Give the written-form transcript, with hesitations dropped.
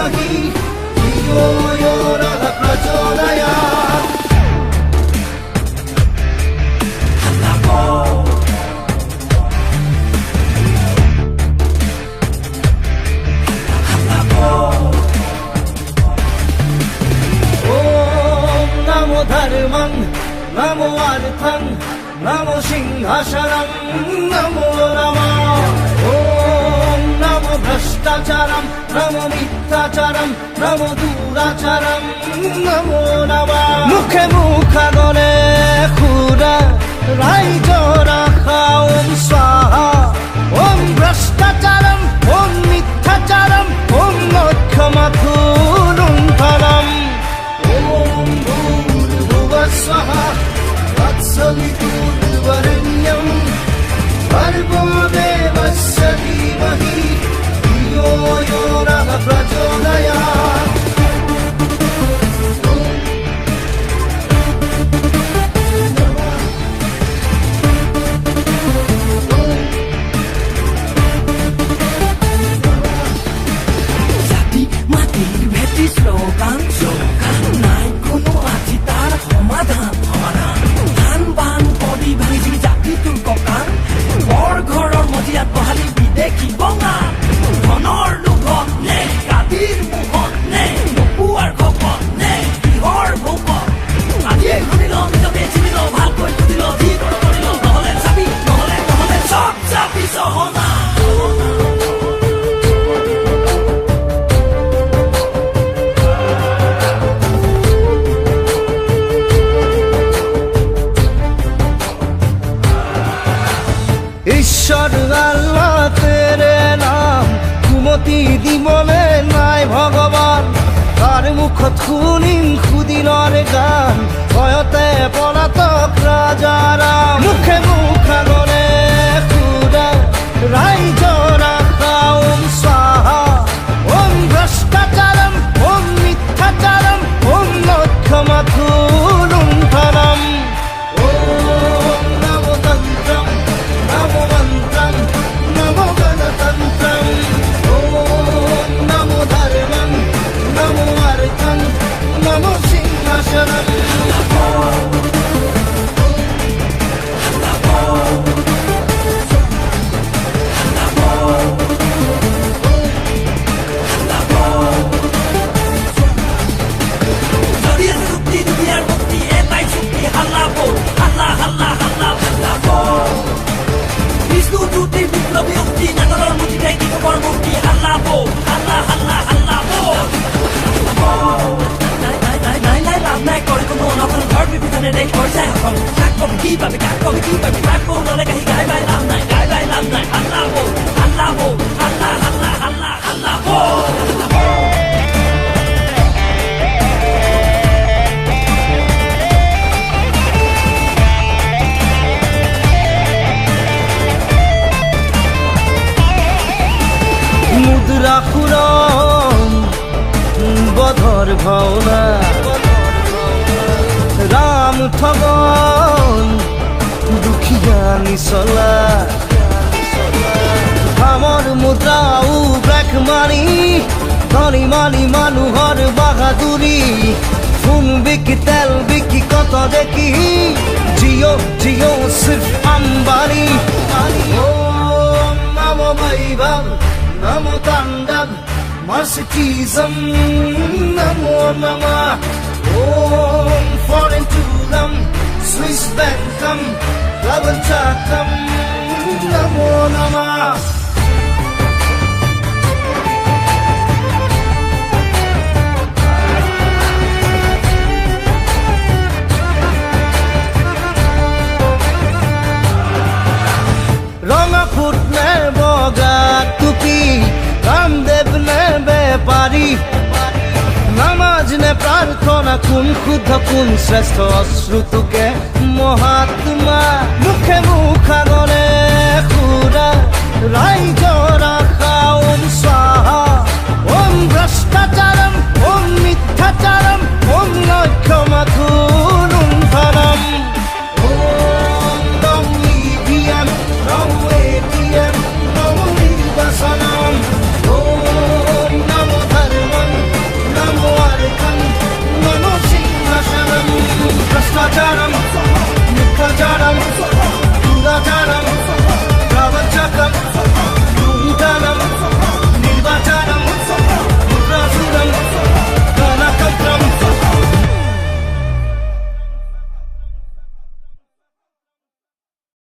धीमहि धियो यो नः प्रचोदयात् धर्मं नमो अर्थं नमो सिंहासनं नमो नमः ॐ नमो भ्रष्टाचारं नमो मिथ्याचारं नमो दुराचारं नमो नमः मुखे मुखागणे खुरा राइजरा खाओं स्वाहा ॐ भ्रष्टाचारं ॐ मिथ्याचारं ॐ मोक्षमथुरुन्धनम् स्वाहा वत्सवितुर्वरेण्यं भर्गो देवस्य धीमहि धियो यो नः प्रचोदयात् জাতি মাটিৰ ভেটি শ্লোগান নাই কোনো আজি তাৰ সমাধান ধান বান পদি ভাঙি জাতি তোৰ ককান বৰ ঘৰৰ মজিয়াত বহালি বিদেশী বঙা ধনৰ লোভত নে গাদীৰ মুখত নে নপুৱাৰ খপত নে কিহৰ ভোকত আজিয়ে শুনিল নিজকে চিনিল ভালকৈ বুজিল যি কৰিল নহলে চাবি নহলে চব চাবি চহনা ঈশ্বৰ আল্লাহ তেৰে নাম কুমতি দিবলে নাই ভগবান তাৰ মুখত শুনিম সুদিনৰ গান ভয়তে পলাতক ৰাজাৰাম মুখে মুখাগনে সুৰা ৰাইজৰা খাওম স্বাহা ওম ভ্ৰষ্টাচাৰম ওম মিথ্যাচাৰম ওম লক্ষ্যমাথুৰুন্থনম ওম নমো তন্ত্ৰম नमो मन्त्रं नमो गणतन्त्रं ॐ नमो धर्मं नमो अर्थं नमो सिंहासनं মুদ্রা খুরম বধর ভাওনা রাম ঠগন দুখিয়া নিচলা ধামৰ মুদ্ৰাও ব্লেক মানি ধনী মানি মানুহৰ বাহাদুৰি সোণ বিকি তেল বিকি কত দেখি জিঅ' জিঅ' সিৰ্ফ আম্বানী ওম নমো বৈভৱ नमो तांडव Marxism नमो नमः ओम foreign tourism Swiss bankam Double chakam नमो नमः रंगा फुटने बगा टुपी रामदेव ने बेपारी नामाज ने प्रार्थना कुन खुद कुन श्रेष्ठ अश्रुतुके महात्मा मुखे मुखागने खुरा राइजर